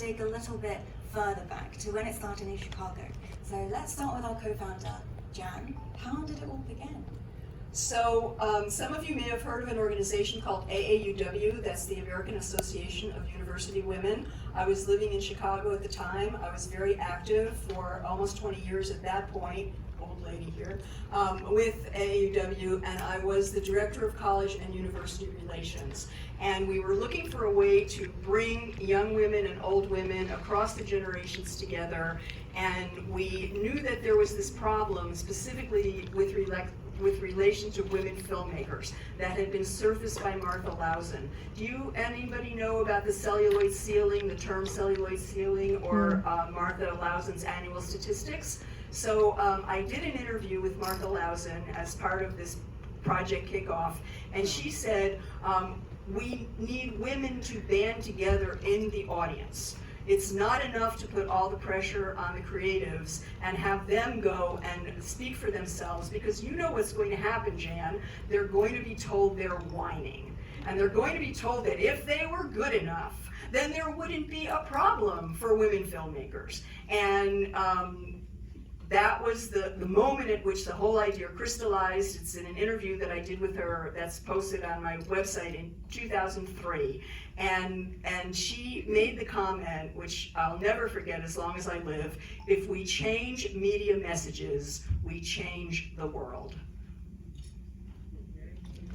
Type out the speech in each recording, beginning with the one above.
dig a little bit further back to when it started in Chicago. So let's start with our co-founder, Jan. How did it all begin? So some of you may have heard of an organization called AAUW, that's the American Association of University Women. I was living in Chicago at the time. I was very active for almost 20 years at that point, old lady here, with AAUW, and I was the director of college and university relations. And we were looking for a way to bring young women and old women across the generations together, and we knew that there was this problem specifically with relation to women filmmakers that had been surfaced by Martha Lowson. Do anybody know about the celluloid ceiling, the term celluloid ceiling, or Martha Lowson's annual statistics? So I did an interview with Martha Lowson as part of this project kickoff, and she said, we need women to band together in the audience. It's not enough to put all the pressure on the creatives and have them go and speak for themselves, because you know what's going to happen, Jan. They're going to be told they're whining. And they're going to be told that if they were good enough, then there wouldn't be a problem for women filmmakers. And that was the moment at which the whole idea crystallized. It's in an interview that I did with her that's posted on my website in 2003. And she made the comment, which I'll never forget as long as I live: if we change media messages, we change the world.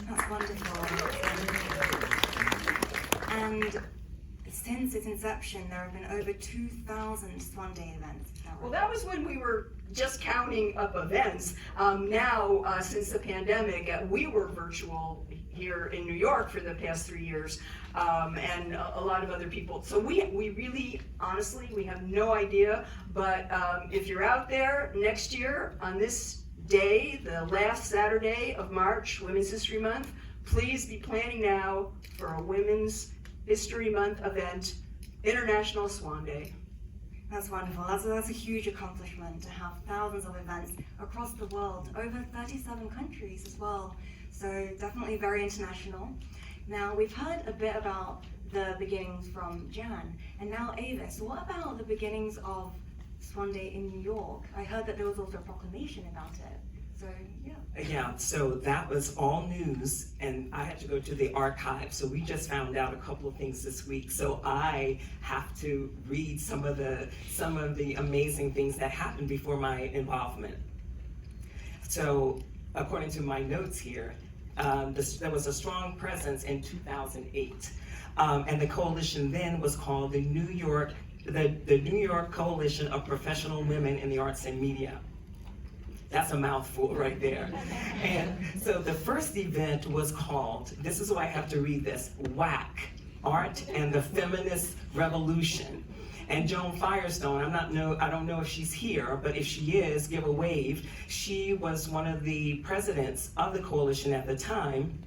That's wonderful. And since its inception, there have been over 2,000 SWAN Day events. Well, that was when we were just counting up events. Now, since the pandemic, we were virtual here in New York for the past 3 years, and a lot of other people. So we really, honestly, we have no idea. But if you're out there next year on this day, the last Saturday of March, Women's History Month, please be planning now for a Women's History Month event, International SWAN Day. That's wonderful. That's a huge accomplishment to have thousands of events across the world, over 37 countries as well. So definitely very international. Now, we've heard a bit about the beginnings from Jan, and now Avis. What about the beginnings of SWAN Day in New York? I heard that there was also a proclamation about it. So, yeah. Yeah, so that was all news, and I had to go to the archive. So we just found out a couple of things this week. So I have to read some of the amazing things that happened before my involvement. So according to my notes here, there was a strong presence in 2008, and the coalition then was called the New York Coalition of Professional Women in the Arts and Media. That's a mouthful right there. And so the first event was called, this is why I have to read this, WAC, Art and the Feminist Revolution. And Joan Firestone, I don't know if she's here, but if she is, give a wave. She was one of the presidents of the coalition at the time,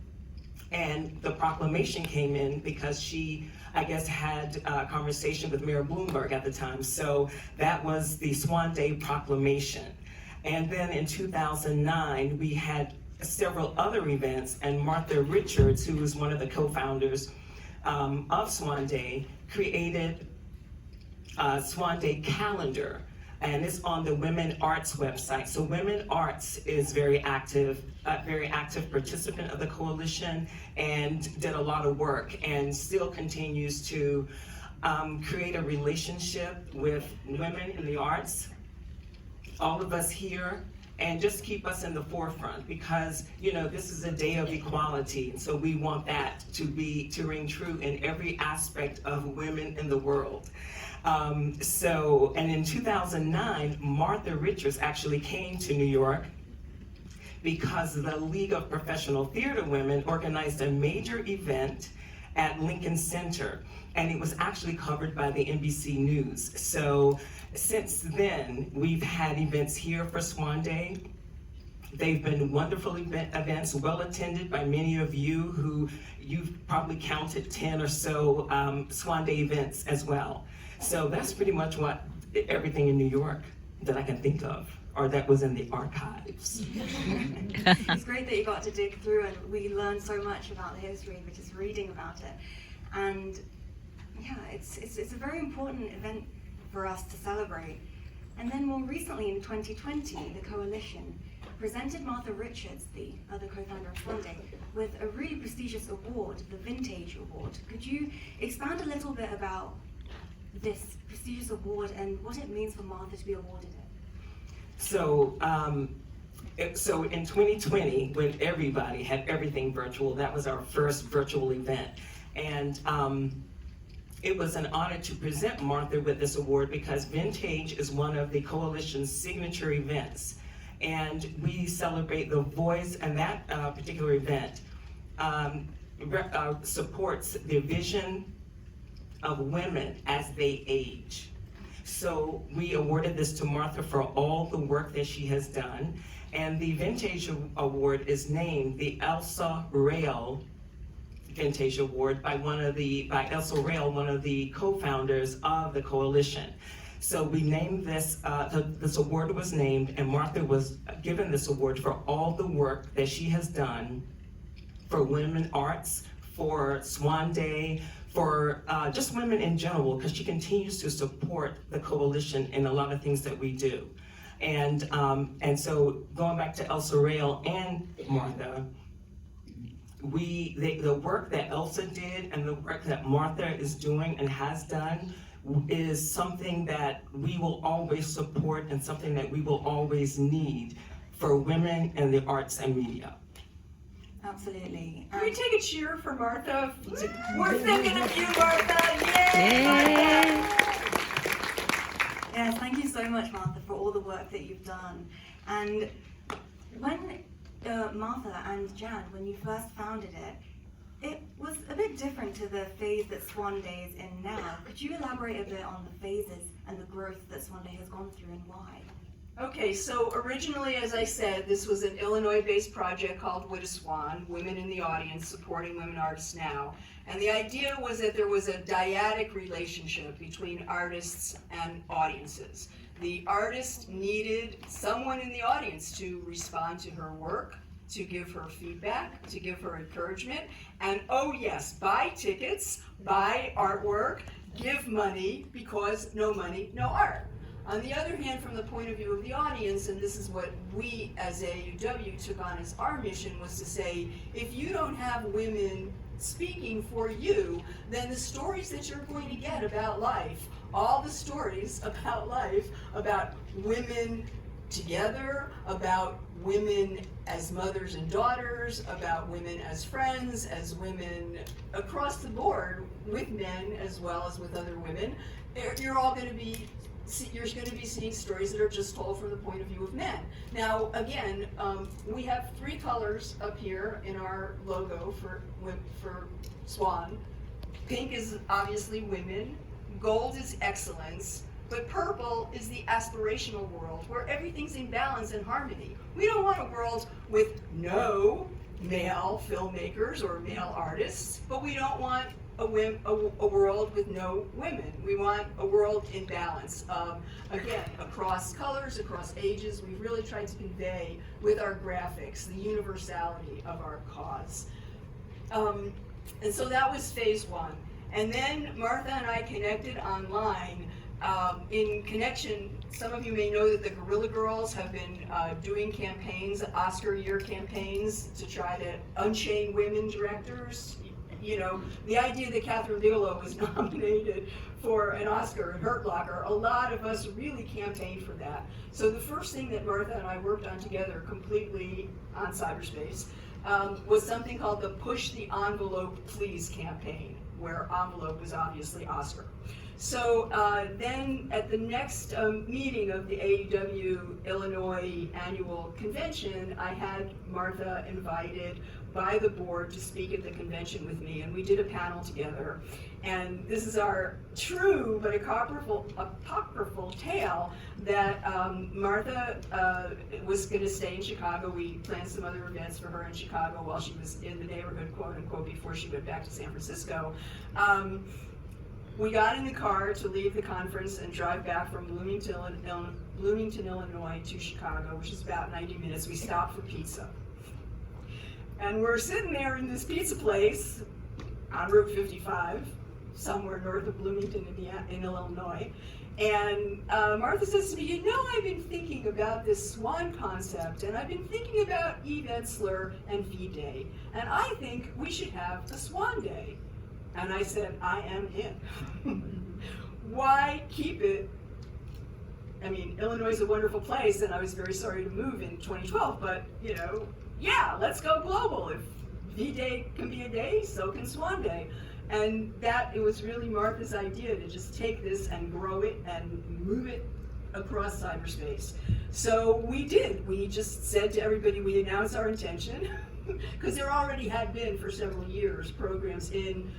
and the proclamation came in because she, I guess, had a conversation with Mayor Bloomberg at the time. So that was the SWAN Day proclamation. And then in 2009, we had several other events, and Martha Richards, who was one of the co-founders of SWAN Day, created a SWAN Day calendar, and it's on the Women Arts website. So Women Arts is very active participant of the coalition, and did a lot of work, and still continues to create a relationship with women in the arts, all of us here, and just keep us in the forefront, because this is a day of equality, so we want that to ring true in every aspect of women in the world. And in 2009, Martha Richards actually came to New York because the League of Professional Theater Women organized a major event at Lincoln Center, and it was actually covered by the NBC News. So since then, we've had events here for SWAN Day. They've been wonderful events, well attended by many of you, who you've probably counted 10 or so SWAN Day events as well. So that's pretty much everything in New York that I can think of, or that was in the archives. It's great that you got to dig through, and we learned so much about the history, which is reading about it. And Yeah, it's a very important event for us to celebrate. And then more recently in 2020, the coalition presented Martha Richards, the other co-founder of SWAN, with a really prestigious award, the Vintage Award. Could you expand a little bit about this prestigious award and what it means for Martha to be awarded it? So, so in 2020, when everybody had everything virtual, that was our first virtual event. And it was an honor to present Martha with this award because Vintage is one of the coalition's signature events. And we celebrate the voice, and that particular event supports the vision of women as they age. So we awarded this to Martha for all the work that she has done. And the Vintage Award is named the Elsa Rail Vintage Award by Elsa Rail, one of the co-founders of the coalition. So we named this, this award was named, and Martha was given this award for all the work that she has done for women arts, for SWAN Day, for just women in general, because she continues to support the coalition in a lot of things that we do. And so going back to Elsa Rail and Martha, the work that Elsa did and the work that Martha is doing and has done is something that we will always support and something that we will always need for women in the arts and media. Absolutely. Can we take a cheer for Martha? We're thinking of you, Martha! Yay! Yes, thank you so much, Martha, for all the work that you've done. And when Martha and Jan, when you first founded it, it was a bit different to the phase that SWAN Day is in now. Could you elaborate a bit on the phases and the growth that SWAN Day has gone through and why? Okay, so originally, as I said, this was an Illinois-based project called With a SWAN, Women in the Audience, Supporting Women Artists Now. And the idea was that there was a dyadic relationship between artists and audiences. The artist needed someone in the audience to respond to her work, to give her feedback, to give her encouragement, and oh yes, buy tickets, buy artwork, give money, because no money, no art. On the other hand, from the point of view of the audience, and this is what we as AUW took on as our mission, was to say, if you don't have women speaking for you, then the stories that you're going to get about life, all the stories about life, about women together, about women as mothers and daughters, about women as friends, as women across the board, with men as well as with other women, you're going to be seeing stories that are just told from the point of view of men. Now, again, we have 3 colors up here in our logo for SWAN. Pink is obviously women, gold is excellence, but purple is the aspirational world where everything's in balance and harmony. We don't want a world with no male filmmakers or male artists, but we don't want a world with no women. We want a world in balance. Again, across colors, across ages, we've really tried to convey with our graphics the universality of our cause. And so that was phase 1. And then Martha and I connected online. In connection, some of you may know that the Guerrilla Girls have been doing campaigns, Oscar year campaigns, to try to unchain women directors. You know, the idea that Catherine Bigelow was nominated for an Oscar in Hurt Locker, a lot of us really campaigned for that. So the first thing that Martha and I worked on together, completely on cyberspace, was something called the Push the Envelope Please campaign, where envelope was obviously Oscar. So then at the next meeting of the AUW Illinois annual convention, I had Martha invited by the board to speak at the convention with me, and we did a panel together. And this is our true but apocryphal tale that Martha was going to stay in Chicago. We planned some other events for her in Chicago while she was in the neighborhood, quote unquote, before she went back to San Francisco. We got in the car to leave the conference and drive back from Bloomington, Illinois to Chicago, which is about 90 minutes. We stopped for pizza. And we're sitting there in this pizza place on Route 55, somewhere north of Bloomington, Indiana, in Illinois. And Martha says to me, you know, I've been thinking about this SWAN concept, and I've been thinking about Eve Ensler and V-Day, and I think we should have a SWAN Day. And I said, I am in. Why keep it? I mean, Illinois is a wonderful place, and I was very sorry to move in 2012, but, you know, yeah, let's go global. If V-Day can be a day, so can SWAN Day. And that, it was really Martha's idea to just take this and grow it and move it across cyberspace. So we did. We just said to everybody, we announced our intention, because there already had been for several years programs in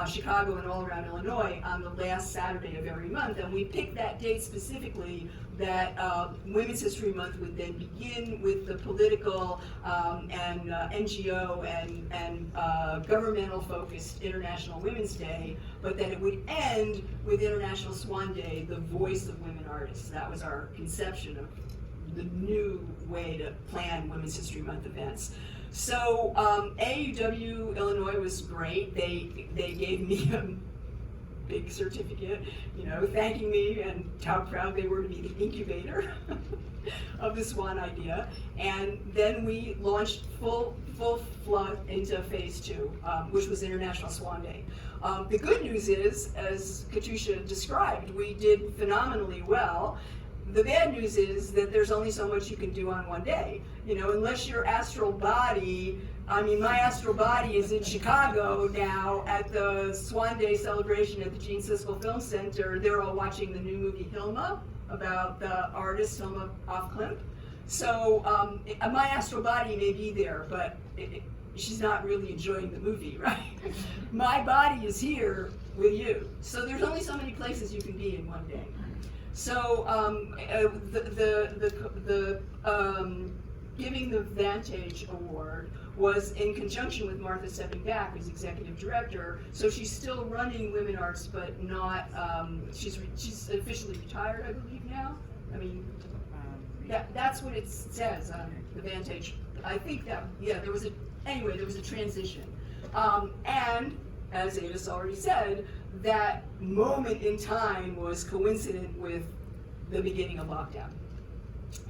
Chicago and all around Illinois on the last Saturday of every month, and we picked that date specifically that Women's History Month would then begin with the political and NGO and governmental focused International Women's Day, but that it would end with International SWAN Day, the voice of women artists. That was our conception of the new way to plan Women's History Month events. So AUW Illinois was great. They gave me a big certificate, you know, thanking me and how proud they were to be the incubator of the SWAN idea. And then we launched full flood into phase 2, which was International SWAN Day. The good news is, as Katusha described, we did phenomenally well. The bad news is that there's only so much you can do on one day. You know, unless your astral body, I mean, my astral body is in Chicago now at the SWAN Day celebration at the Gene Siskel Film Center. They're all watching the new movie Hilma about the artist Hilma af Klint. So my astral body may be there, but she's not really enjoying the movie, right? My body is here with you. So there's only so many places you can be in one day. So the giving the Vantage Award was in conjunction with Martha stepping back as executive director. So she's still running Women Arts, but not. She's officially retired, I believe now. I mean, that's what it says on the Vantage. I think that there was a transition, and as Ava's already said, that moment in time was coincident with the beginning of lockdown.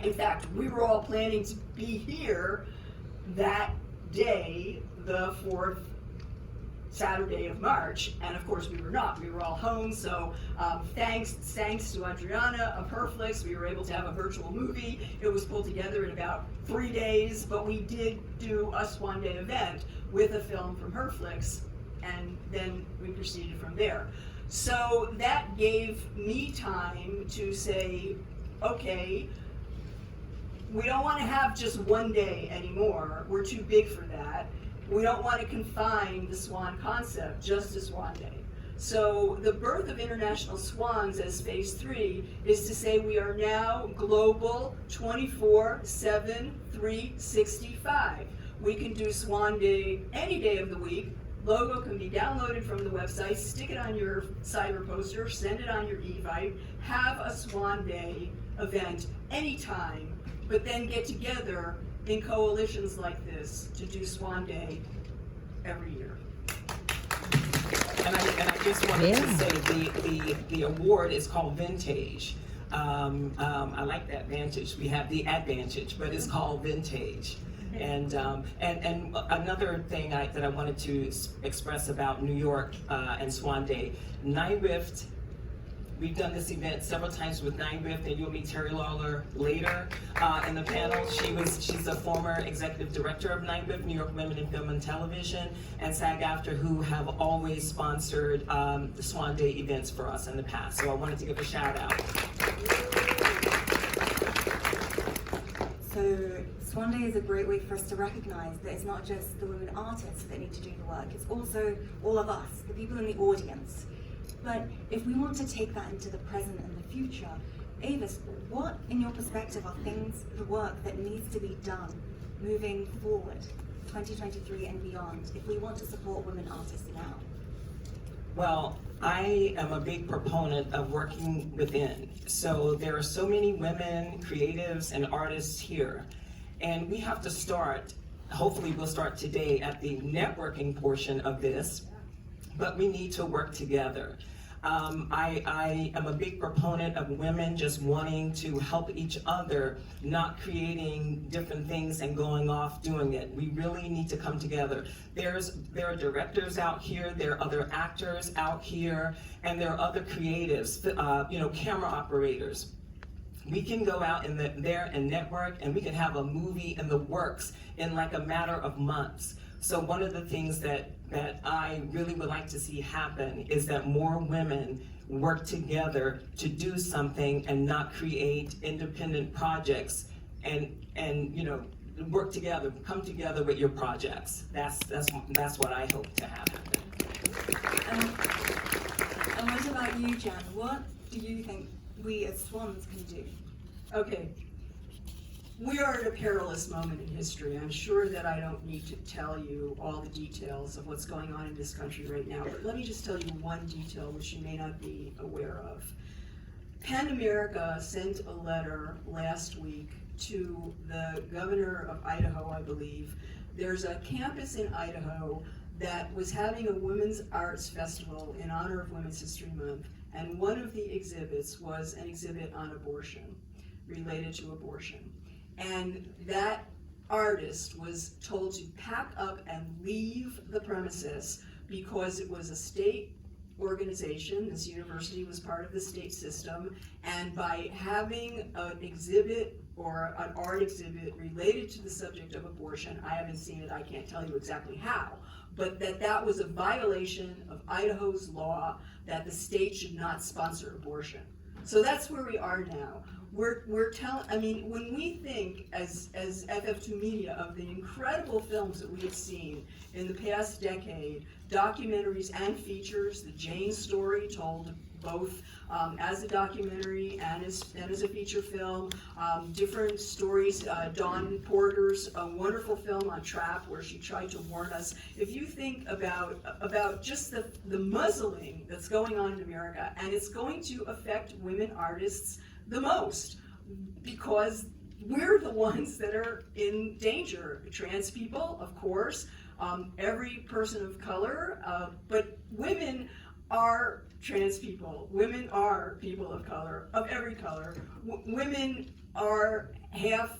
In fact, we were all planning to be here that day, the 4th Saturday of March, and of course we were not. We were all home, so thanks to Adriana of Herflix, we were able to have a virtual movie. It was pulled together in about 3 days, but we did do a SWAN Day event with a film from Herflix, and then we proceeded from there. So that gave me time to say, okay, we don't want to have just one day anymore. We're too big for that. We don't want to confine the SWAN concept just to SWAN Day. So the birth of International SWANs as phase 3 is to say we are now global 24/7, 365. We can do SWAN Day any day of the week. Logo can be downloaded from the website, stick it on your cyber poster, send it on your Evite, have a SWAN Day event anytime, but then get together in coalitions like this to do SWAN Day every year. And I just wanted to say the award is called Vintage. I like that Vantage. We have the Advantage, but it's called Vintage. And another thing that I wanted to express about New York and SWAN Day, NYRIFT, we've done this event several times with NYRIFT, and you'll meet Terry Lawler later in the panel. She's a former executive director of NYRIFT, New York Women in Film and Television, and SAG-AFTRA, who have always sponsored the SWAN Day events for us in the past. So I wanted to give a shout out. So SWAN Day is a great way for us to recognize that it's not just the women artists that need to do the work, it's also all of us, the people in the audience. But if we want to take that into the present and the future, Avis, what, in your perspective, are the work that needs to be done moving forward, 2023 and beyond, if we want to support women artists now? Well, I am a big proponent of working within. So there are so many women, creatives, and artists here. And we have to start, hopefully we'll start today at the networking portion of this, but we need to work together. I am a big proponent of women just wanting to help each other, not creating different things and going off doing it. We really need to come together. There are directors out here, there are other actors out here, and there are other creatives, camera operators. We can go out there and network, and we can have a movie in the works in like a matter of months. So one of the things that I really would like to see happen is that more women work together to do something and not create independent projects, and work together, come together with your projects. That's what I hope to have happen. And what about you, Jen? What do you think we as SWANs can do? Okay. We are at a perilous moment in history. I'm sure that I don't need to tell you all the details of what's going on in this country right now, but let me just tell you one detail which you may not be aware of. PEN America sent a letter last week to the governor of Idaho, I believe. There's a campus in Idaho that was having a women's arts festival in honor of Women's History Month, and one of the exhibits was an exhibit on abortion, related to abortion. And that artist was told to pack up and leave the premises because it was a state organization. This university was part of the state system, and by having an exhibit or an art exhibit related to the subject of abortion, I haven't seen it, I can't tell you exactly how, but that was a violation of Idaho's law that the state should not sponsor abortion. So that's where we are now. When we think as FF2 Media of the incredible films that we have seen in the past decade, documentaries and features, the Jane story told both as a documentary and as a feature film, different stories, Dawn Porter's wonderful film on Trap, where she tried to warn us. If you think about just the muzzling that's going on in America, and it's going to affect women artists the most, because we're the ones that are in danger. Trans people, of course, every person of color, but women are trans people. Women are people of color, of every color. Women are half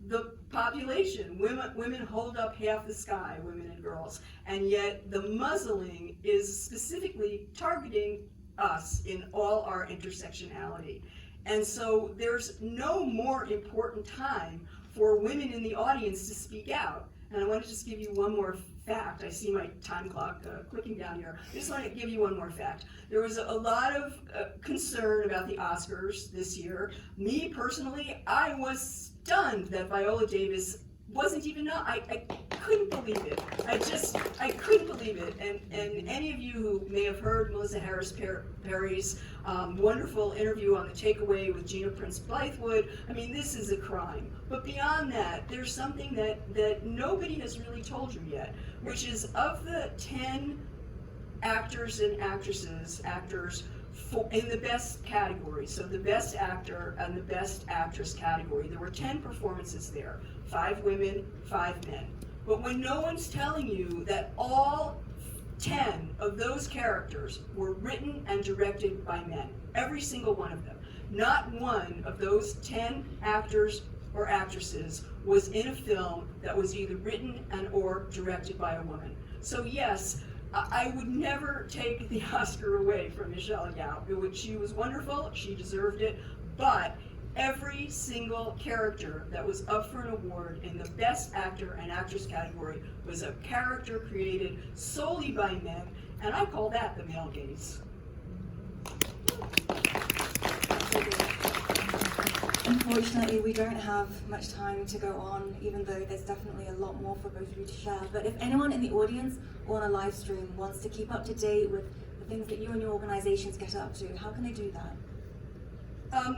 the population. Women hold up half the sky, women and girls, and yet the muzzling is specifically targeting us in all our intersectionality. And so there's no more important time for women in the audience to speak out. And I want to just give you one more fact. I see my time clock clicking down here. I just want to give you one more fact. There was a lot of concern about the Oscars this year. Me personally, I was stunned that Viola Davis wasn't even I couldn't believe it. I couldn't believe it. And any of you who may have heard Melissa Harris Perry's wonderful interview on The Takeaway with Gina Prince Blythewood, I mean, this is a crime. But beyond that, there's something that nobody has really told you yet, which is of the 10 actors and actors in the best category, so the best actor and the best actress category, there were 10 performances there, 5 women, 5 men. But when no one's telling you that all 10 of those characters were written and directed by men, every single one of them, not one of those 10 actors or actresses was in a film that was either written and or directed by a woman. So yes, I would never take the Oscar away from Michelle Yeoh. She was wonderful, she deserved it, but every single character that was up for an award in the Best Actor and Actress category was a character created solely by men, and I call that the male gaze. Unfortunately, we don't have much time to go on, even though there's definitely a lot more for both of you to share. But if anyone in the audience or on a live stream wants to keep up to date with the things that you and your organizations get up to, how can they do that?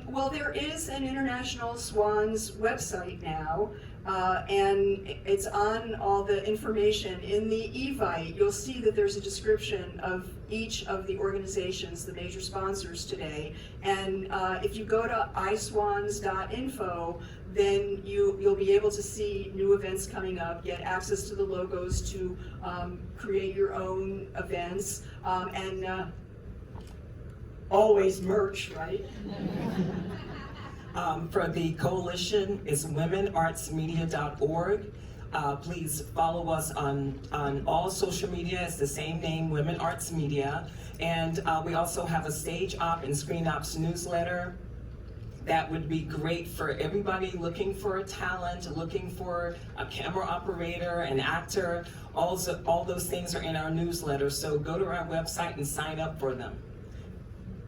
Well, there is an International SWAN's website now, and it's on all the information. In the Evite, you'll see that there's a description of each of the organizations, the major sponsors today. And if you go to iswans.info, then you'll be able to see new events coming up, get access to the logos to create your own events, and always merch, right? For the coalition, it's womenartsmedia.org. Please follow us on all social media. It's the same name, Women Arts Media. And we also have a Stage Op and Screen Ops newsletter. That would be great for everybody looking for a talent, looking for a camera operator, an actor. All those things are in our newsletter. So go to our website and sign up for them.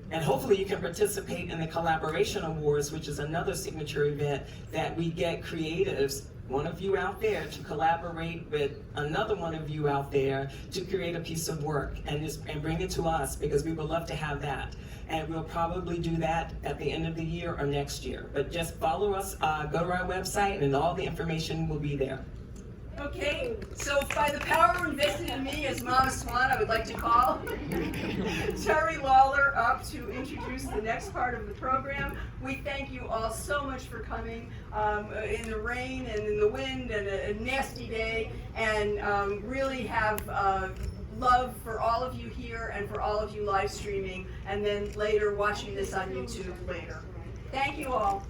And hopefully you can participate in the Collaboration Awards, which is another signature event that we get creatives, one of you out there, to collaborate with another one of you out there to create a piece of work and bring it to us, because we would love to have that. And we'll probably do that at the end of the year or next year. But just follow us, go to our website, and all the information will be there. Okay, so by the power invested in me as Mama Swan, I would like to call Terry Lawler up to introduce the next part of the program. We thank you all so much for coming in the rain and in the wind and a nasty day, and really have love for all of you here and for all of you live streaming, and then later watching this on YouTube later. Thank you all.